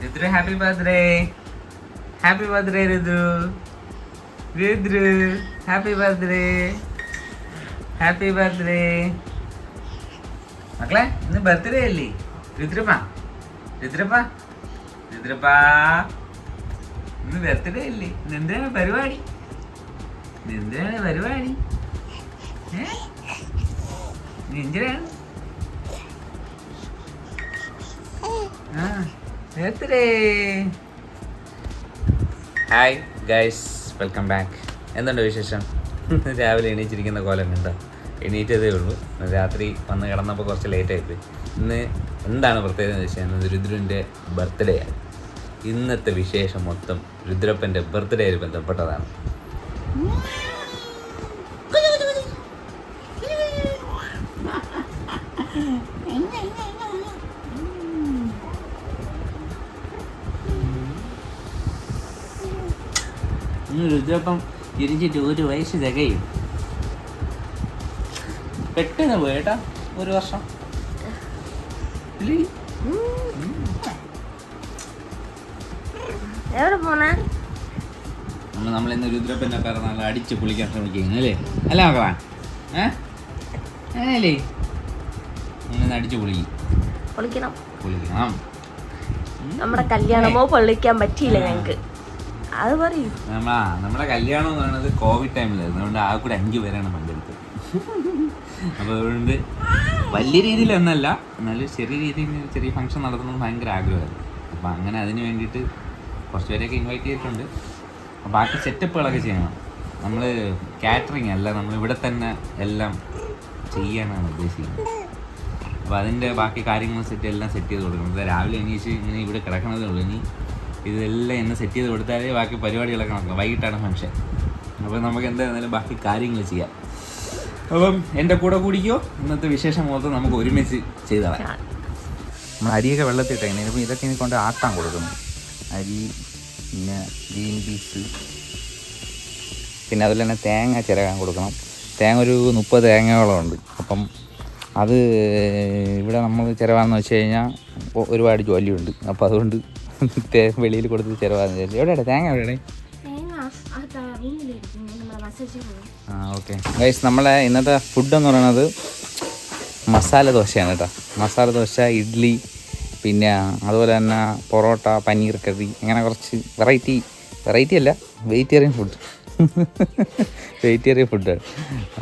Ridru, happy birthday. Happy birthday, Ridru. Ridru, happy birthday. Happy birthday. മക്കളെ ഇന്ന് birthday അല്ലേ? രുദ്രപ്പ രുദ്രപ്പ രുദ്രപ്പ ഇന്ന് ബർത്ത്ഡേ അല്ലേ? എന്താണ് പരിപാടി? എന്താണ് പരിപാടി? എന്തിനാണ് birthday? Hi guys, welcome back. എന്തുണ്ട് വിശേഷം? രാവിലെ എണീച്ചിരിക്കുന്ന കോലം കണ്ടോ? എണീറ്റതേ ഉള്ളൂ. രാത്രി വന്ന് കിടന്നപ്പോൾ കുറച്ച് ലേറ്റായിപ്പോയി. ഇന്ന് എന്താണ് പ്രത്യേകത എന്ന് വെച്ചാൽ ഇന്ന് രുദ്രൻ്റെ ബർത്ത്ഡേ ആണ്. ഇന്നത്തെ വിശേഷം മൊത്തം രുദ്രപ്പൻ്റെ ബർത്ത്ഡേ ആയി ബന്ധപ്പെട്ടതാണ്. രുദ്രപ്പം തിരിച്ചിട്ട് 1 വയസ്സ് തികയും. പെട്ടെന്ന് പോയേട്ടാ 1 വർഷം. നമ്മളിന്ന് രുദ്രപ്പൻ്റെ പിറന്നാൾ അടിച്ച് പൊളിക്കാൻ ശ്രമിക്കുന്നു അല്ലേ? അല്ല മക്കളാ, അല്ലേ? നമ്മളിന്ന് അടിച്ച് പൊളിക്കണം. നമ്മുടെ കല്യാണമോ പൊള്ളിക്കാൻ പറ്റിയില്ല ഞങ്ങക്ക്. അത് പറയൂ. നമ്മുടെ കല്യാണം എന്ന് പറയുന്നത് കോവിഡ് ടൈമിലായിരുന്നു. അതുകൊണ്ട് ആ കൂടെ 5 പേരാണ് പങ്കെടുത്തത്. അപ്പോൾ അതുകൊണ്ട് വലിയ രീതിയിലൊന്നല്ല, എന്നാലും ചെറിയ രീതിയിൽ ചെറിയ ഫംഗ്ഷൻ നടത്തുന്നത് ഭയങ്കര ആഗ്രഹമായിരുന്നു. അപ്പോൾ അങ്ങനെ അതിന് വേണ്ടിയിട്ട് കുറച്ച് പേരെയൊക്കെ ഇൻവൈറ്റ് ചെയ്തിട്ടുണ്ട്. അപ്പോൾ ബാക്കി സെറ്റപ്പുകളൊക്കെ ചെയ്യണം. നമ്മൾ കാറ്ററിങ് അല്ല, നമ്മൾ ഇവിടെ തന്നെ എല്ലാം ചെയ്യാനാണ് ഉദ്ദേശിക്കുന്നത്. അപ്പോൾ അതിൻ്റെ ബാക്കി കാര്യങ്ങൾ എല്ലാം സെറ്റ് ചെയ്ത് കൊടുക്കണം. രാവിലെ എണീച്ച് ഇങ്ങനെ ഇവിടെ കിടക്കുന്നതേ ഉള്ളൂ. ഇനി ഇതെല്ലാം എന്നെ സെറ്റ് ചെയ്ത് കൊടുത്താലേ ബാക്കി പരിപാടികളൊക്കെ നടക്കണം. വൈകിട്ടാണ് ഫംഗ്ഷൻ. അപ്പോൾ നമുക്ക് എന്തായിരുന്നാലും ബാക്കി കാര്യങ്ങൾ ചെയ്യാം. അപ്പം എൻ്റെ കൂടെ കൂടിക്കോ. ഇന്നത്തെ വിശേഷം മൊത്തം നമുക്ക് ഒരുമിച്ച് ചെയ്തതാണ്. നമ്മൾ അരിയൊക്കെ വെള്ളത്തിട്ടേനെ. ഇപ്പം ഇതൊക്കെ ഇനി കൊണ്ട് ആട്ടാൻ കൊടുക്കുന്നു. അരി, പിന്നെ ഗ്രീൻ പീസ്, പിന്നെ അതുപോലെ തന്നെ തേങ്ങ ചിരകാൻ കൊടുക്കണം. തേങ്ങ ഒരു 30 തേങ്ങയോളം ഉണ്ട്. അപ്പം അത് ഇവിടെ നമ്മൾ ചിരവാന്ന് വെച്ച് കഴിഞ്ഞാൽ ഒരുപാട് ജോലിയുണ്ട്. അപ്പോൾ അതുകൊണ്ട് വെളിയിൽ കൊടുത്ത് ചിരവാന്ന് വിചാരിച്ചു. എവിടെയാണ് തേങ്ങ? എവിടെയാണ്? ഓക്കെ ഗൈസ്, നമ്മളെ ഇന്നത്തെ ഫുഡ് എന്ന് പറയുന്നത് മസാല ദോശയാണ് കേട്ടോ. മസാല ദോശ, ഇഡ്ഡലി, പിന്നെ അതുപോലെ തന്നെ പൊറോട്ട, പനീർ കറി, അങ്ങനെ കുറച്ച് വെറൈറ്റി അല്ല, വെജിറ്റേറിയൻ ഫുഡ്.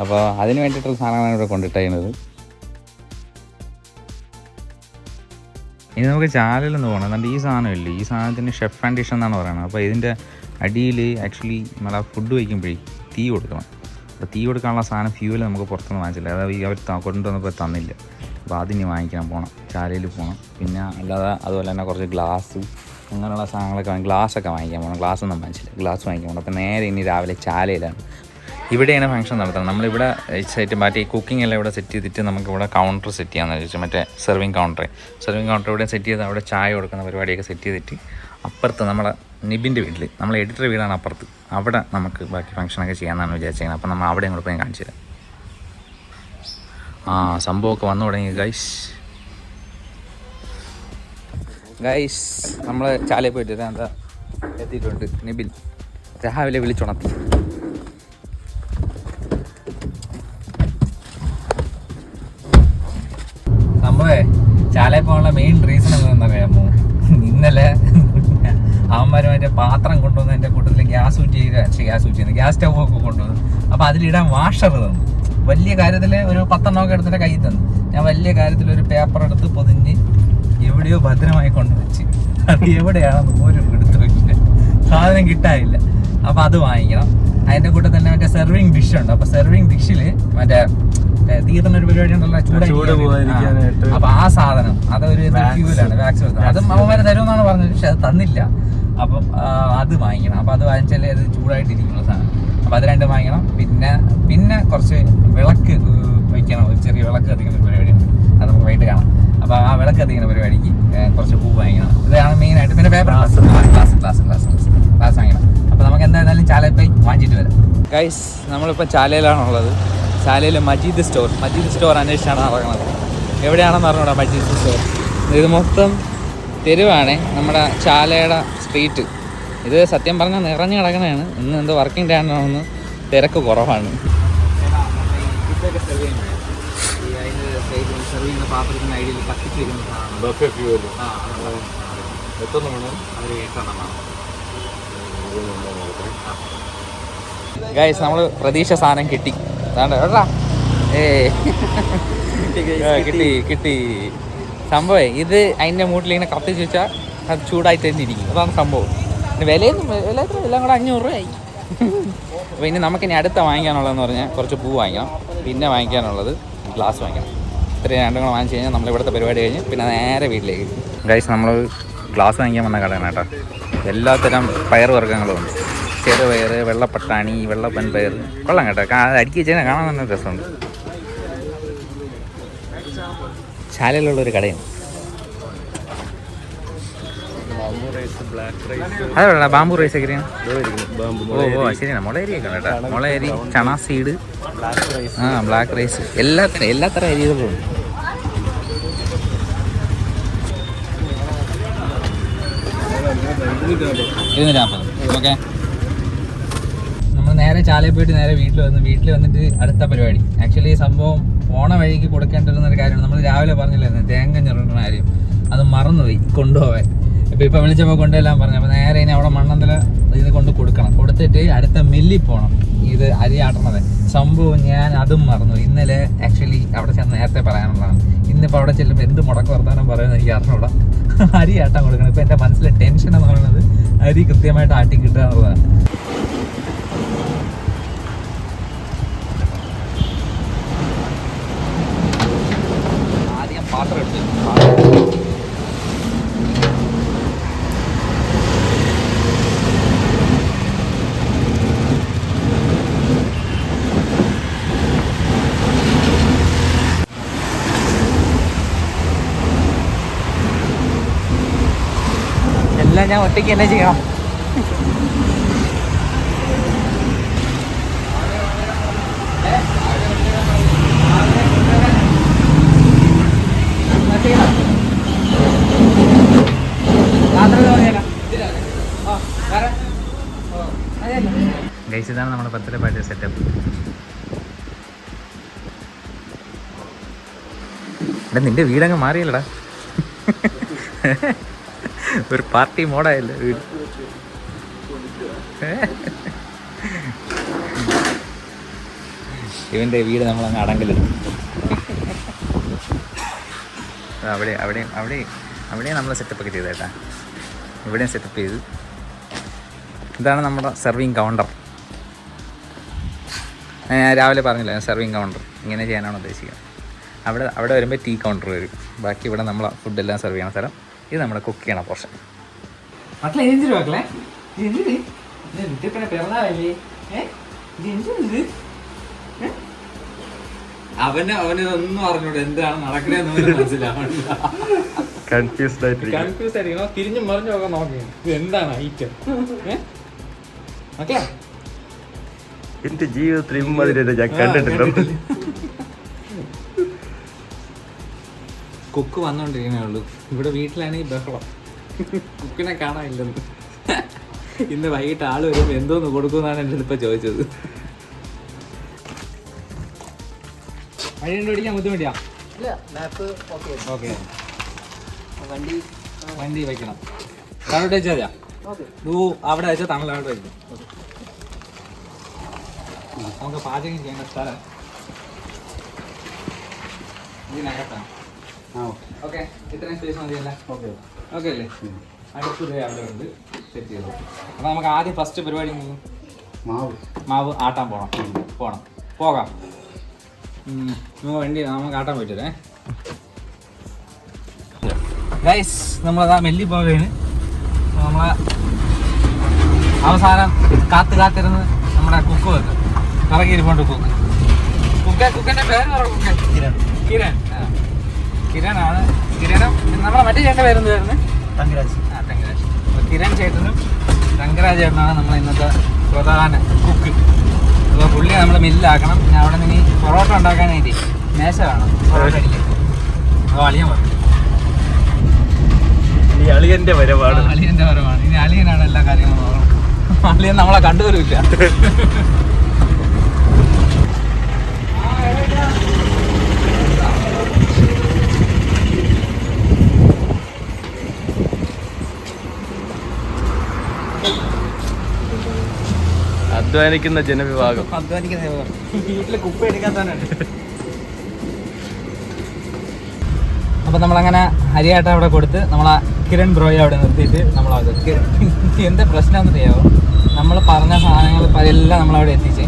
അപ്പോൾ അതിന് വേണ്ടിയിട്ടുള്ള സാധനങ്ങളാണ് ഇവിടെ കൊണ്ടിട്ടുള്ളത്. ഇനി നമുക്ക് ചാലയിലൊന്ന് പോകണം. അതുകൊണ്ട് ഈ സാധനമില്ലേ, ഈ സാധനത്തിന് ഷെഫ് ആൻഡ് ഡിഷ് എന്നാണ് പറയുന്നത്. അപ്പോൾ ഇതിൻ്റെ അടിയിൽ ആക്ച്വലി നമ്മൾ ഫുഡ് വയ്ക്കുമ്പോഴേ തീ കൊടുക്കണം. അപ്പോൾ തീ കൊടുക്കാനുള്ള സാധനം ഫ്യൂവൽ നമുക്ക് പുറത്തുനിന്ന് വാങ്ങിച്ചില്ല. അതായത് അവർ കൊണ്ടുവന്നപ്പോൾ തന്നില്ല. അപ്പോൾ അതിന് വാങ്ങിക്കാൻ പോകണം, ചാലയിൽ പോകണം. പിന്നെ അല്ലാതെ അതുപോലെ തന്നെ കുറച്ച് ഗ്ലാസ്, അങ്ങനെയുള്ള സാധനങ്ങളൊക്കെ ഗ്ലാസ്സൊക്കെ വാങ്ങിക്കാൻ പോകണം. ഗ്ലാസ്സൊന്നും വാങ്ങിച്ചില്ല, ഗ്ലാസ് വാങ്ങിക്കാൻ പോകണം. അപ്പോൾ നേരെ ഇനി രാവിലെ ചാലയിലാണ്. ഇവിടെയാണ് ഫംഗ്ഷൻ നടത്തുന്നത്. നമ്മളിവിടെ സെറ്റ് മറ്റേ കുക്കിംഗ് എല്ലാം ഇവിടെ സെറ്റ് ചെയ്തിട്ട് നമുക്കിവിടെ കൗണ്ടർ സെറ്റ് ചെയ്യാമെന്ന് വെച്ചാൽ മറ്റേ സെർവിങ് കൗണ്ടർ ഇവിടെ സെറ്റ് ചെയ്ത് അവിടെ ചായ കൊടുക്കുന്ന പരിപാടിയൊക്കെ സെറ്റ് ചെയ്തിട്ട് അപ്പുറത്ത് നമ്മളെ നിബിൻ്റെ വീട്ടിൽ, നമ്മളെ എഡിറ്റർ വീടാണ് അപ്പുറത്ത്, അവിടെ നമുക്ക് ബാക്കി ഫംഗ്ഷനൊക്കെ ചെയ്യാമെന്നാണ് വിചാരിച്ചത്. അപ്പോൾ നമ്മൾ അവിടെ കൂടെ പോയി കാണിച്ചു തരാം. സംഭവമൊക്കെ വന്നു തുടങ്ങി ഗൈസ്. നമ്മൾ ചാലയിൽ പോയിട്ട് എന്താ എത്തിയിട്ടുണ്ട്. നിബിൻ രാവിലെ വിളിച്ചുണർത്തി. സംഭവേ ചാലയിൽ പോകാനുള്ള മെയിൻ റീസൺ എന്താണെന്നറിയാമോ? ഇന്നലെ അവന്മാർ മറ്റേ പാത്രം കൊണ്ടുവന്ന് എൻ്റെ കൂട്ടത്തിൽ ഗ്യാസ് സ്റ്റൗ ഒക്കെ കൊണ്ടുവന്നു. അപ്പോൾ അതിലിടാൻ വാഷർ തന്നു. വലിയ കാര്യത്തിൽ ഒരു 10 എടുത്തിട്ട് കയ്യിൽ തന്നു. ഞാൻ വലിയ കാര്യത്തിൽ ഒരു പേപ്പർ എടുത്ത് പൊതിഞ്ഞ് എവിടെയോ ഭദ്രമായി കൊണ്ടുവച്ച്. അത് എവിടെയാണെന്ന് ഒരു എടുത്തിട്ടില്ല, സാധനം കിട്ടാനില്ല. അപ്പോൾ അത് വാങ്ങിക്കണം. അതിൻ്റെ കൂടെ തന്നെ മറ്റേ സെർവിങ് ഡിഷ് ഉണ്ട്. അപ്പോൾ സെർവിങ് ഡിഷിൽ മറ്റേ തീർന്നൊരു പരിപാടി ഉണ്ടല്ലോ, ചൂട്. അപ്പോൾ ആ സാധനം അതൊരു ഫ്യൂലാണ്, വാക്സ്. അതും അവന്മാരെ തരുമെന്നാണ് പറഞ്ഞത്, പക്ഷെ അത് തന്നില്ല. അപ്പം അത് വാങ്ങിക്കണം. അപ്പോൾ അത് വാങ്ങിച്ചാലേ അത് ചൂടായിട്ടിരിക്കുന്ന സാധനം. അപ്പോൾ അത് 2 വാങ്ങിക്കണം. പിന്നെ കുറച്ച് വിളക്ക് വയ്ക്കണം. ഒരു ചെറിയ വിളക്ക് കത്തിക്കുന്ന പരിപാടിയാണ്, അത് നമുക്ക് വൈകിട്ട് കാണാം. അപ്പോൾ ആ വിളക്ക് കത്തിക്കുന്ന പരിപാടിക്ക് കുറച്ച് പൂ വാങ്ങിക്കണം. ഇതാണ് മെയിനായിട്ട്. പിന്നെ പേപ്പർ ഗ്ലാസ് വാങ്ങിക്കണം. അപ്പോൾ നമുക്ക് എന്തായാലും ചാലയിൽ പോയി വാങ്ങിച്ചിട്ട് വരാം. ഗൈസ്, നമ്മളിപ്പോൾ ചാലയിലാണുള്ളത്. ചാലയിൽ മജീദ് സ്റ്റോർ അന്വേഷിച്ചാണ് നടക്കുന്നത്. എവിടെയാണെന്ന് പറഞ്ഞൂടാ മജീദ് സ്റ്റോർ. ഇത് മൊത്തം തെരുവാണ് നമ്മുടെ ചാലയുടെ സ്ട്രീറ്റ്. ഇത് സത്യം പറഞ്ഞാൽ നിറഞ്ഞു കിടക്കണതാണ്. ഇന്ന് എന്തോ വർക്കിംഗ് ഡേ ആണെന്ന് തിരക്ക് കുറവാണ്. പാത്രത്തിന് ഐഡിയയിൽ കത്തിച്ച് ഗൈസ്, നമ്മൾ പ്രതീക്ഷ സാധനം കിട്ടി. എടാ കിട്ടി സംഭവം. ഇത് അതിൻ്റെ മൂട്ടിൽ ഇങ്ങനെ കത്തിച്ച് വെച്ചാൽ അത് ചൂടായിട്ട് തന്നെ ഇരിക്കും. അതാണ് സംഭവം. വിലയൊന്നും എല്ലാം കൂടെ 500 രൂപയായി. അപ്പോൾ ഇനി നമുക്കിനി അടുത്ത വാങ്ങിക്കാനുള്ളതെന്ന് പറഞ്ഞാൽ കുറച്ച് പൂ വാങ്ങിക്കണം, പിന്നെ വാങ്ങിക്കാനുള്ളത് ഗ്ലാസ് വാങ്ങിക്കണം. ഇത്രയും രണ്ടും കൂടെ വാങ്ങിച്ച് കഴിഞ്ഞാൽ നമ്മളിവിടുത്തെ പരിപാടി കഴിഞ്ഞ് പിന്നെ നേരെ വീട്ടിലേക്ക്. ഗൈസ്, നമ്മൾ ഗ്ലാസ് വാങ്ങിക്കാൻ വന്ന കടയാണ് കേട്ടോ. എല്ലാത്തരം പയർ വർഗ്ഗങ്ങളും ഉണ്ട്. ചെറുപയർ, വെള്ളപ്പട്ടാണി, വെള്ളപ്പൻ പയർ. കൊള്ളാം കേട്ടോ. അടുക്കി വെച്ചാൽ കാണാൻ തന്നെ രസമുണ്ട്. ചാലയിലുള്ളൊരു കടയാണ്. അതല്ല ബാമ്പു റൈസ് എങ്ങനെയാണ്? ഓ ശരിയാണ്. മുളയരിയൊക്കെ ഉണ്ട് കേട്ടോ. മുളയരി, ചണ സീഡ്, ബ്ലാക്ക് റൈസ്, എല്ലാത്തരം അരികളും ഉണ്ട്. ഓക്കെ, നമ്മൾ നേരെ ചാലയിൽ പോയിട്ട് നേരെ വീട്ടിൽ വന്നിട്ട് അടുത്ത പരിപാടി. ആക്ച്വലി ഈ സംഭവം പോണ വഴിക്ക് കൊടുക്കേണ്ടിരുന്നൊരു കാര്യമാണ്. നമ്മൾ രാവിലെ പറഞ്ഞില്ലായിരുന്നു തേങ്ങ ഞെറുന്ന കാര്യം, അത് മറന്നുപോയി കൊണ്ടുപോകാൻ. ഇപ്പം വിളിച്ചപ്പോൾ കൊണ്ടുവരാൻ പറഞ്ഞു. അപ്പോൾ നേരെ ഇനി അവിടെ മണ്ണന്തല ഇത് കൊണ്ട് കൊടുക്കണം. കൊടുത്തിട്ട് അടുത്ത മില്ലിൽ പോകണം ഇത് അരി ആട്ടണത്. സംഭവം ഞാൻ അതും മറന്നു. ഇന്നലെ ആക്ച്വലി അവിടെ ചെന്ന് നേരത്തെ പറയാനുള്ളതാണ്. ഇന്നിപ്പോൾ അവിടെ ചെല്ലുമ്പോൾ എന്ത് മുടക്ക് വർത്താനം പറയുന്നത് എനിക്ക് അറിഞ്ഞൂടാ. അരി ആട്ടാൻ കൊടുക്കണം. ഇപ്പം എൻ്റെ മനസ്സിലെ ടെൻഷൻ എന്ന് പറയുന്നത് അരി കൃത്യമായിട്ട് ആട്ടി കിട്ടുക എന്നുള്ളതാണ്. ആദ്യം പാത്രം എടുത്ത് എല്ലാം ഞാൻ ഒറ്റയ്ക്ക് തന്നെ ചെയ്യണം. ഗൈസ്, ഇതാണ് നമ്മുടെ ബർത്ത്ഡേ പാർട്ടി സെറ്റപ്പ്. എടാ, നിന്റെ വീടങ്ങ് മാറിയല്ലടാ. ഒരു പാർട്ടി മോഡായല്ലേ വീട്. ഇവൻ്റെ വീട് നമ്മളങ്ങ് അടങ്കലെടുക്കും. അവിടെ നമ്മൾ സെറ്റപ്പൊക്കെ ചെയ്തേട്ടാ. ഇവിടെയും സെറ്റപ്പ് ചെയ്ത്. ഇതാണ് നമ്മുടെ സെർവിങ് കൗണ്ടർ. ഞാൻ രാവിലെ പറഞ്ഞില്ല, സെർവിങ് കൗണ്ടർ ഇങ്ങനെ ചെയ്യാനാണ് ഉദ്ദേശിക്കുന്നത്. അവിടെ വരുമ്പോൾ ടീ കൗണ്ടർ വരും. ബാക്കി ഇവിടെ നമ്മൾ ഫുഡെല്ലാം സെർവ് ചെയ്യണ സ്ഥലം. ഇത് നമ്മുടെ കുക്ക് ചെയ്യണ പോർഷൻ. മക്കളെ എന്തിനു മക്കളെ പിറന്നാളല്ലേ? അവനൊന്നും അറിഞ്ഞൂടെ എന്താണ് നടക്കണെന്ന് മനസ്സിലാവണില്ല. കൺഫ്യൂസ് ആയിരിക്കും. തിരിഞ്ഞും മറിഞ്ഞും ഒക്കെ നോക്കി ഇത് എന്താണ് ഐറ്റം. ഓക്കെ, എന്റെ ജീവിതത്തിൽ ഇമ്മാതിരി ഞാൻ കണ്ടിട്ടുണ്ട്. കുക്ക് വന്നോണ്ടിരിക്കണേ ഉള്ളൂ. ഇവിടെ വീട്ടിലാണെങ്കിൽ ബഹളം. കുക്കിനെ കാണാനില്ലെന്ന്. ഇന്ന് വൈകിട്ട് ആള് വരുമ്പോൾ എന്തോന്ന് കൊടുക്കുമെന്നാണ് എൻ്റെ ഇപ്പം ചോദിച്ചത്. വഴി കണ്ടുപിടിക്കാൻ ബുദ്ധിമുട്ടിയാ? ഓക്കെ, വണ്ടി വയ്ക്കണം. താഴോട്ട് വെച്ചാൽ അവിടെ വെച്ചാൽ തമിഴ്നാട് വയ്ക്കും. നമുക്ക് പാചകം ചെയ്യേണ്ട സ്ഥലം ഇതിനകത്താണ്. ഓക്കെ, ഇത്രയും സ്പേസ് മതിയല്ലേ? ഓക്കെ അല്ലേ? അടുത്തത് അവിടെ ഉണ്ട്, സെറ്റ് ചെയ്തു. അപ്പോൾ നമുക്ക് ആദ്യം ഫസ്റ്റ് പരിപാടി മാവ് ആട്ടാൻ പോകാം. വണ്ടി നമുക്ക് ആട്ടാൻ പറ്റൂലേ. ഗൈസ്, നമ്മളതാ മെല്ലി പോവുകയാണ്. നമ്മളെ അവസാനം കാത്തിരുന്ന് നമ്മുടെ കുക്ക് വെക്കും. ഇറങ്ങിയിരിപ്പുണ്ട് കുക്കിൻ്റെ പേര് പറ. കിരണാണ്. കിരണം നമ്മളെ മറ്റേ ചേട്ടൻ്റെ പേരെന്ത് വരുന്നത്? തങ്കരാജ്. അപ്പോൾ കിരൺ ചേട്ടനും തങ്കരാജ് ചേട്ടനാണ് നമ്മളെ ഇന്നത്തെ പ്രധാന കുക്ക്. അപ്പോൾ പുള്ളിയെ നമ്മൾ മില്ലാക്കണം. ഞാൻ അവിടെ നിന്ന് പൊറോട്ട ഉണ്ടാക്കാനായിട്ട് മേശ വേണം. പൊറോട്ട അടിക്കാൻ. അപ്പോൾ അളിയാൻ പറഞ്ഞു നീ ഇനി അളിയന്റെ വരവാണ്. അളിയന്റെ വരവാണ്. ഇനി അളിയനാണ് എല്ലാ കാര്യങ്ങളും നോക്കണം. അളിയൻ നമ്മളെ കണ്ടുവരില്ല. അധ്വാനിക്കുന്ന ജനവിഭാഗം. വീട്ടില് കുപ്പ എടുക്കാൻ തന്നെ. അപ്പൊ നമ്മളങ്ങനെ അരിയാട്ട അവിടെ കൊടുത്ത് നമ്മളാ കിരൺ ബ്രോയെ അവിടെ നിർത്തിയിട്ട് നമ്മളത് എന്താ പ്രശ്നം അറിയാമോ, നമ്മൾ പറഞ്ഞ സാധനങ്ങൾ എല്ലാം നമ്മളവിടെ എത്തിച്ച്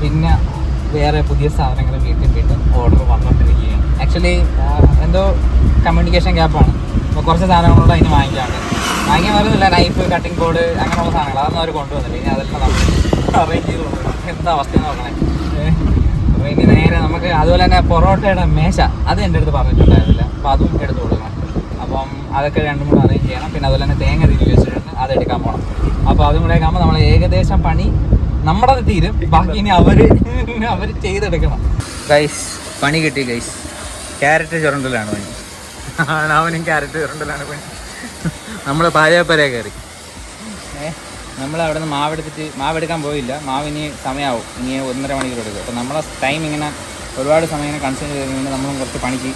പിന്നെ വേറെ പുതിയ സാധനങ്ങൾ വീണ്ടും ഓർഡർ വന്നുകൊണ്ടിരിക്കുകയാണ്. ആക്ച്വലി എന്തോ കമ്മ്യൂണിക്കേഷൻ ഗ്യാപ്പാണ്. അപ്പോൾ കുറച്ച് സാധനങ്ങളോട് അതിന് വാങ്ങിക്കാൻ വരുന്നില്ല. നൈഫ്, കട്ടിംഗ് ബോർഡ് അങ്ങനെയുള്ള സാധനങ്ങൾ അതൊന്നും അവർ കൊണ്ടുവന്നില്ല. ഇനി അതെല്ലാം നമ്മൾ അറേഞ്ച് ചെയ്ത് കൊടുക്കണം. എന്താ അവസ്ഥ എന്ന് നോക്കണേ. അപ്പോൾ ഇനി നേരെ നമുക്ക് അതുപോലെ തന്നെ പൊറോട്ടയുടെ മേശ അത് എൻ്റെ അടുത്ത് പറഞ്ഞിട്ടുണ്ടായിരുന്നില്ല. അപ്പോൾ അതും എടുത്ത് കൊടുക്കണം. അപ്പം അതൊക്കെ രണ്ടും കൂടെ അറേഞ്ച് ചെയ്യണം. പിന്നെ അതുപോലെ തന്നെ തേങ്ങ തിരികെ വെച്ചിട്ടുണ്ട്, അതെടുക്കാൻ പോകണം. അപ്പോൾ അതും കൂടെ ആകുമ്പോൾ നമ്മൾ ഏകദേശം പണി നമ്മുടെ തീരും. ബാക്കി ഇനി അവർ ചെയ്തെടുക്കണം. ഗൈസ് പണി കിട്ടി ഗൈസ്. ക്യാരറ്റ് ചുരണ്ടലാണ് പണി. അവനും ക്യാരറ്റ് ചുരണ്ടലാണ് പണി. നമ്മൾ പാചകപ്പരയെ കയറി. നമ്മൾ അവിടെ നിന്ന് മാവെടുക്കാൻ പോയില്ല. മാവ് ഇനി സമയമാവും. ഇനി 1.5 മണിക്കൂർ എടുക്കും. അപ്പോൾ നമ്മളെ ടൈം ഇങ്ങനെ ഒരുപാട് സമയം ഇങ്ങനെ കൺസ്യൂം ചെയ്തുകൊണ്ട് നമ്മളും കുറച്ച് പണിക്ക്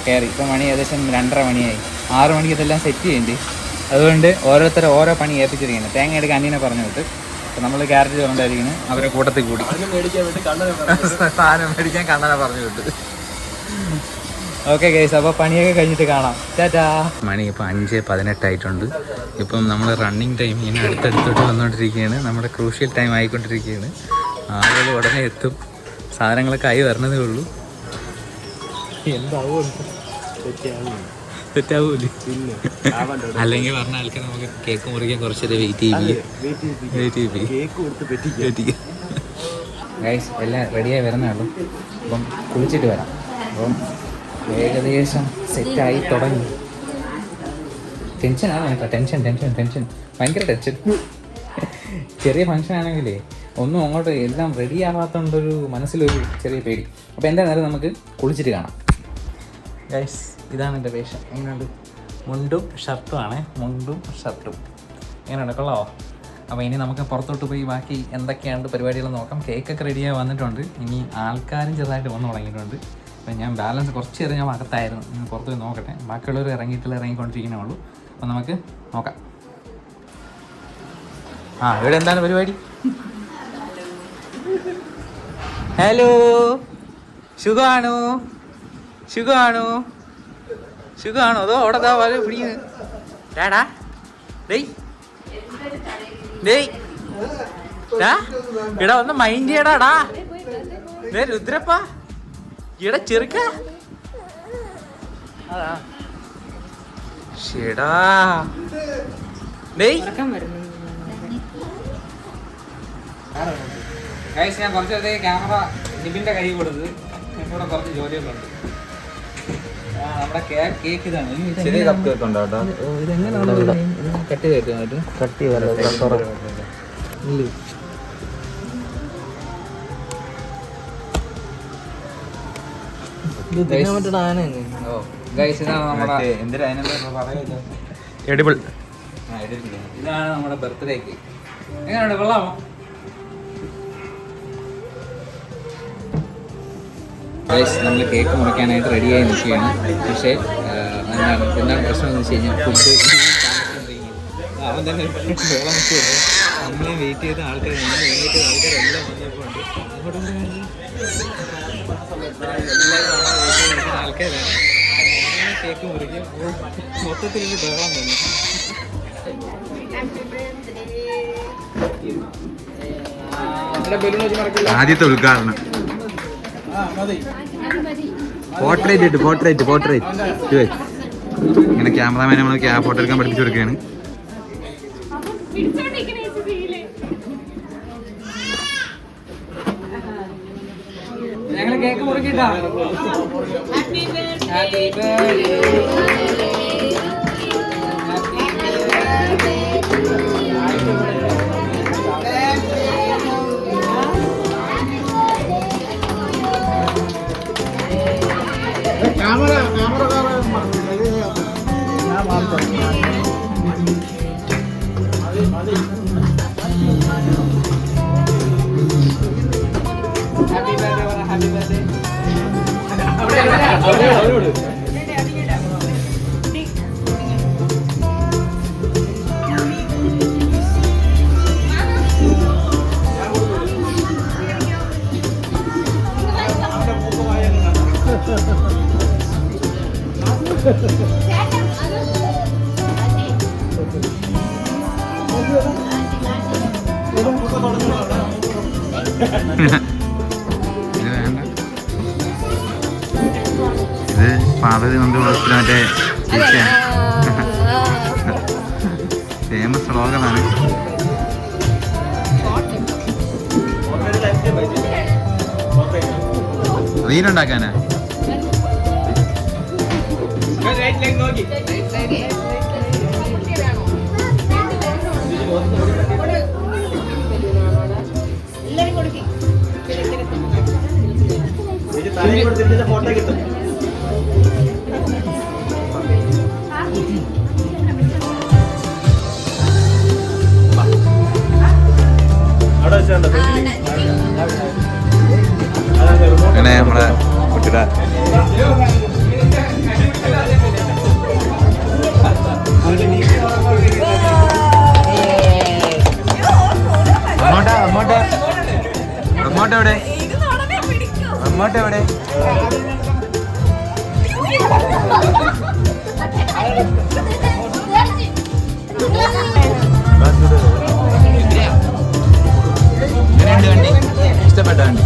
കയറി. ഇപ്പോൾ മണി ഏകദേശം 2:30 മണിയായി. 6 മണിക്ക് ഇതെല്ലാം സെറ്റ് ചെയ്യുന്നുണ്ട്. അതുകൊണ്ട് ഓരോരുത്തരെ ഓരോ പണി ഏൽപ്പിച്ചിരിക്കുന്നത്. തേങ്ങ എടുക്കാൻ അന്നീനെ പറഞ്ഞു വിട്ട്. അപ്പോൾ നമ്മൾ ക്യാരറ്റ് ചുരണ്ടായിരിക്കുന്നത് അവരെ കൂട്ടത്തിൽ കൂടി സാധനം മേടിക്കാൻ കണ്ണനെ പറഞ്ഞു വിട്ട്. ഓക്കെ ഗൈസ്, അപ്പോൾ പണിയൊക്കെ കഴിഞ്ഞിട്ട് കാണാം. ടാറ്റാ. മണി ഇപ്പോൾ 5:18 ആയിട്ടുണ്ട്. ഇപ്പം നമ്മൾ റണ്ണിങ് ടൈം ഇങ്ങനെ അടുത്തടുത്തോട്ട് വന്നുകൊണ്ടിരിക്കുകയാണ്. നമ്മുടെ ക്രൂഷ്യൽ ടൈം ആയിക്കൊണ്ടിരിക്കുകയാണ്. ആളുകൾ ഉടനെ എത്തും. സാധനങ്ങളൊക്കെ ആയി വരണതേ ഉള്ളൂ. എന്താവും തെറ്റാവൂല്ലേ? അല്ലെങ്കിൽ പറഞ്ഞ ആൾക്കാർ നമുക്ക് കേക്ക് മുറിക്കാൻ കുറച്ചേരം വെയിറ്റ് ചെയ്യിപ്പിക്കും. ഗൈസ് എല്ലാം റെഡിയായി വരുന്നേ ഉള്ളൂ. അപ്പം കുളിച്ചിട്ട് വരാം. അപ്പം ഏകദേശം സെറ്റായി തുടങ്ങി. ടെൻഷനാണ് കേട്ടോ. ടെൻഷൻ ഭയങ്കര ടെൻഷൻ. ചെറിയ ഫംഗ്ഷൻ ആണെങ്കിലേ ഒന്നും അങ്ങോട്ട് എല്ലാം റെഡി ആവാത്തതുകൊണ്ടൊരു മനസ്സിലൊരു ചെറിയ പേടി. അപ്പോൾ എന്തായാലും നമുക്ക് കുളിച്ചിട്ട് കാണാം. ഗൈസ് ഇതാണ് എൻ്റെ വേഷം. എങ്ങനെയുണ്ട്? മുണ്ടും ഷർട്ടുമാണ്. എങ്ങനെയുണ്ട്? കൊള്ളാവോ? അപ്പോൾ ഇനി നമുക്ക് പുറത്തോട്ട് പോയി ബാക്കി എന്തൊക്കെയാണ് പരിപാടികൾ നോക്കാം. കേക്കൊക്കെ റെഡിയായി വന്നിട്ടുണ്ട്. ഇനി ആൾക്കാരും ചെറുതായിട്ട് വന്നു തുടങ്ങിയിട്ടുണ്ട്. അപ്പം ഞാൻ ബാലൻസ് കുറച്ച് നേരം ഞാൻ അകത്തായിരുന്നു. പുറത്ത് പോയി നോക്കട്ടെ. ബാക്കിയുള്ളവർ ഇറങ്ങിക്കൊണ്ടിരിക്കണേ ഉള്ളൂ. അപ്പം നമുക്ക് നോക്കാം. ഇവിടെ എന്താണ് പരിപാടി? ഹലോ, സുഖമാണോ? അതോ അവിടെ പിടിക്കുന്നു. ഡാടാ ഇടാ ഒന്ന് മൈൻഡ് ചെയ്യടാടാ. രുദ്രപ്പ ഇടാ ചെറുക്ക. അതാ ഷെടാ ഗൈസ്, ഞാൻ കുറച്ച് നേരത്തേക്ക് ക്യാമറ നിബിൻ്റെ കൈ കൊടുത്ത് എന്നോട് കുറച്ച് ജോലിയൊക്കെ ഉണ്ട്. നമ്മുടെ കേക്ക് ഇതാണ്. ഇതെങ്ങനെയാണ് കട്ട് ചെയ്തേക്കുന്നത്? ഇതാണ് നമ്മുടെ ബർത്ത്ഡേക്ക്. എങ്ങനെയുണ്ട്? കൊള്ളാമോ? നമ്മൾ കേക്ക് മുറിക്കാനായിട്ട് റെഡിയായി നിൽക്കുകയാണ്. പക്ഷേ എന്താണ് പ്രശ്നം എന്ന് വെച്ച് കഴിഞ്ഞാൽ ഫുഡ് അവൻ തന്നെ വെള്ളം വെച്ച് നമ്മളെ വെയിറ്റ് ചെയ്ത ആൾക്കാരെല്ലാം വന്നപ്പോൾ ആൾക്കാരാണ് കേക്ക് മുറിക്കും. മൊത്തത്തിൽ വെള്ളം തന്നെ. ആദ്യത്തെ ഉദ്ഘാടനം. പോർട്രേറ്റ് ഇങ്ങനെ ക്യാമറാമാനെ നമ്മൾ ഫോട്ടോ എടുക്കാൻ പഠിപ്പിച്ചു കൊടുക്കുകയാണ്. ഞങ്ങൾ കേക്ക് മുറിക്കട്ടാ. ക്യാമറ ഇത് പാർവതി നന്ദി ഹോസ്പിറ്റൽ മറ്റേ ഫേമസ് വ്ളോഗറാണ്. റീലുണ്ടാക്കാനാ? ഫോട്ടോ കിട്ടും. അങ്ങനെ നമ്മളെ കുട്ടിയുടെ എവിടെ അമ്മോട്ട് എവിടെ? വണ്ടി ഇഷ്ടപ്പെട്ട വണ്ടി?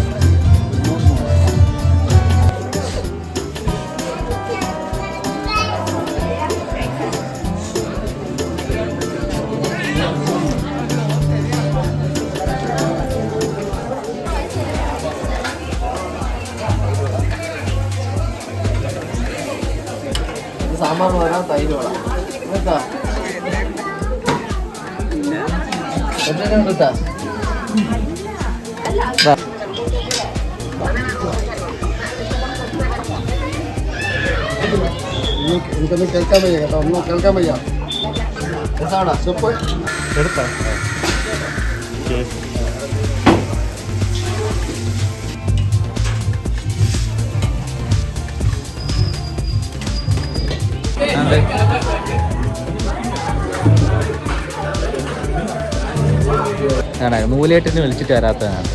സാമ്പാർ വരാം, തൈര് വേണം കേട്ടോ. കേട്ടാ എനിക്കൊന്നും കേൾക്കാൻ വയ്യ കേട്ടോ, ഒന്നും കേൾക്കാൻ വയ്യ. രസമാണോ സൂപ്പ്? എടുത്തോ? നൂലേട്ടിന് വിളിച്ചിട്ട് വരാത്തതാണ്.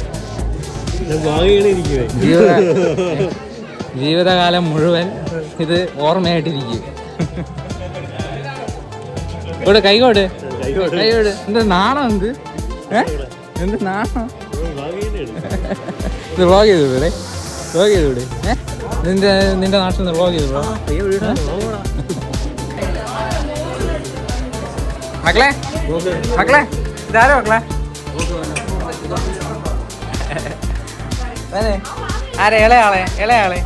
ജീവിതകാലം മുഴുവൻ ഇത് ഓർമ്മയായിട്ടിരിക്കും. ഇവിടെ കൈകോട് കൈകോട് എന്ത് നാണം? എന്ത് എന്ത് നാണം? ഇത് വ്ളോഗ് ചെയ്തൂടെ? വ്ളോഗ് ചെയ്തൂടെ? നിന്റെ നാട്ടിൽ നിന്ന് വ്ളോഗ് ചെയ്തു? മക്കളെ മക്കളെ ഇതാരോ മക്കളെ? ആരെ? ഇളയാളെ ഇളയാളെ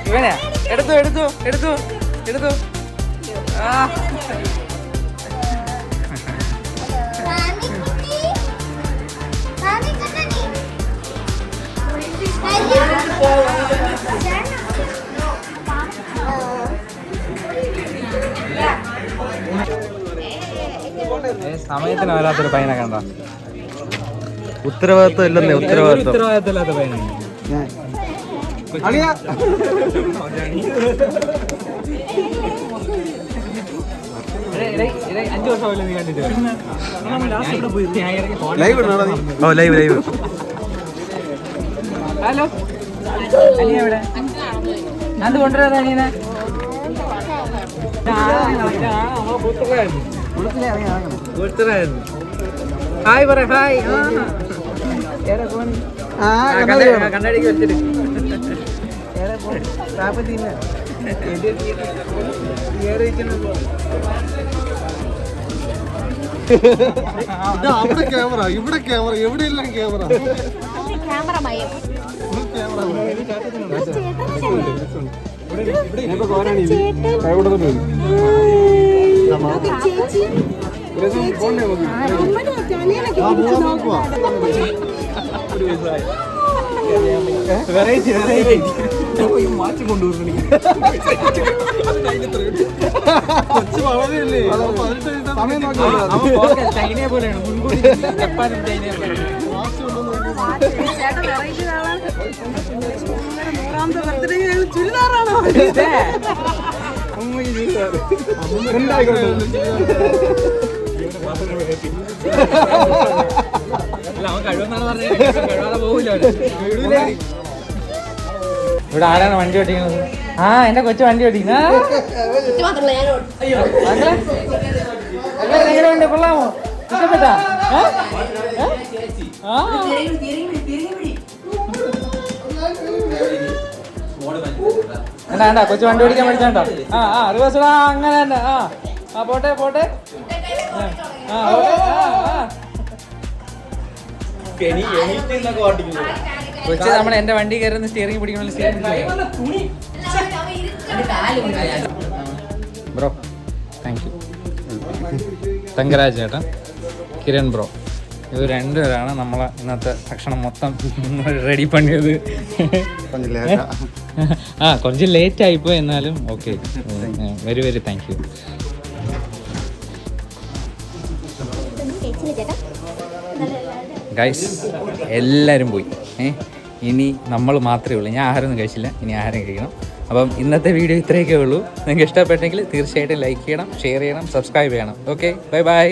ഇവനാ? എടുത്തു എടുത്തു എടുത്തു എടുത്തു. ആ സമയത്തിന് വരാത്തൊരു പയ്യനെ കണ്ട. ഉത്തരവാദിത്വം ഇല്ലെന്നേ, ഉത്തരവാദിത്വം ഉത്തരവാദിത്തമില്ലാത്ത പയ്യനെ. അഞ്ചു വർഷമായില്ല നീ കണ്ടിട്ട്? ഓ ലൈവ് ലൈവ്. ഹലോ അനിയ എവിടെ? അത് കൊണ്ടുവരാ അനിയനെ? ഹായ് പറ. ഹായ്. കണ്ണടിക്ക് വെച്ചിട്ട് അവിടെ ക്യാമറ, ഇവിടെ ക്യാമറ, എവിടെയെല്ലാം ക്യാമറ. വെറൈറ്റി വെറൈറ്റി മാറ്റി കൊണ്ടുവരുന്നു സമയം നോക്കി ചൈനയെ പോലെയാണ് മുൻകൂട്ടി ജപ്പാനും ചൈനയെ പോലെയാണ്. അവൻ കഴിവെന്നാണ് പറഞ്ഞത്, കഴിവാതെ പോകില്ല. ഇവിടെ ആരാണ് വണ്ടി ഓടിക്കുന്നത്? ആ എന്റെ കൊച്ചു വണ്ടി ഓടിക്കുന്ന എങ്ങനെയുണ്ട്? കൊള്ളാമോ? ഇഷ്ടപ്പെട്ടാ? എന്താ കൊച്ചു വണ്ടി ഓടിക്കാൻ പഠിച്ചാണ്ടോ? റിവേഴ്സ് അങ്ങനെ തന്നെ. പോട്ടെ പോട്ടെ. കൊച്ചു നമ്മൾ എന്റെ വണ്ടി കയറുന്ന സ്റ്റിയറിംഗ് പിടിക്കണ ബ്രോ. താങ്ക് യു തങ്കരാജ് ചേട്ടൻ, കിരൺ ബ്രോ, ഇത് രണ്ടുപേരാണ് നമ്മളെ ഇന്നത്തെ ഭക്ഷണം മൊത്തം റെഡി പണിയത്. കുറച്ച് ലേറ്റ് ആയിപ്പോ, എന്നാലും okay. Very very thank you. Guys എല്ലാവരും പോയി. ഇനി നമ്മൾ മാത്രമേ ഉള്ളൂ. ഞാൻ ആഹാരമൊന്നും കഴിച്ചില്ല, ഇനി ആഹാരം കഴിക്കണം. അപ്പം ഇന്നത്തെ വീഡിയോ ഇത്രയൊക്കെ ഉള്ളൂ. നിങ്ങൾക്ക് ഇഷ്ടപ്പെട്ടെങ്കിൽ തീർച്ചയായിട്ടും ലൈക്ക് ചെയ്യണം, ഷെയർ ചെയ്യണം, സബ്സ്ക്രൈബ് ചെയ്യണം. Okay, bye bye.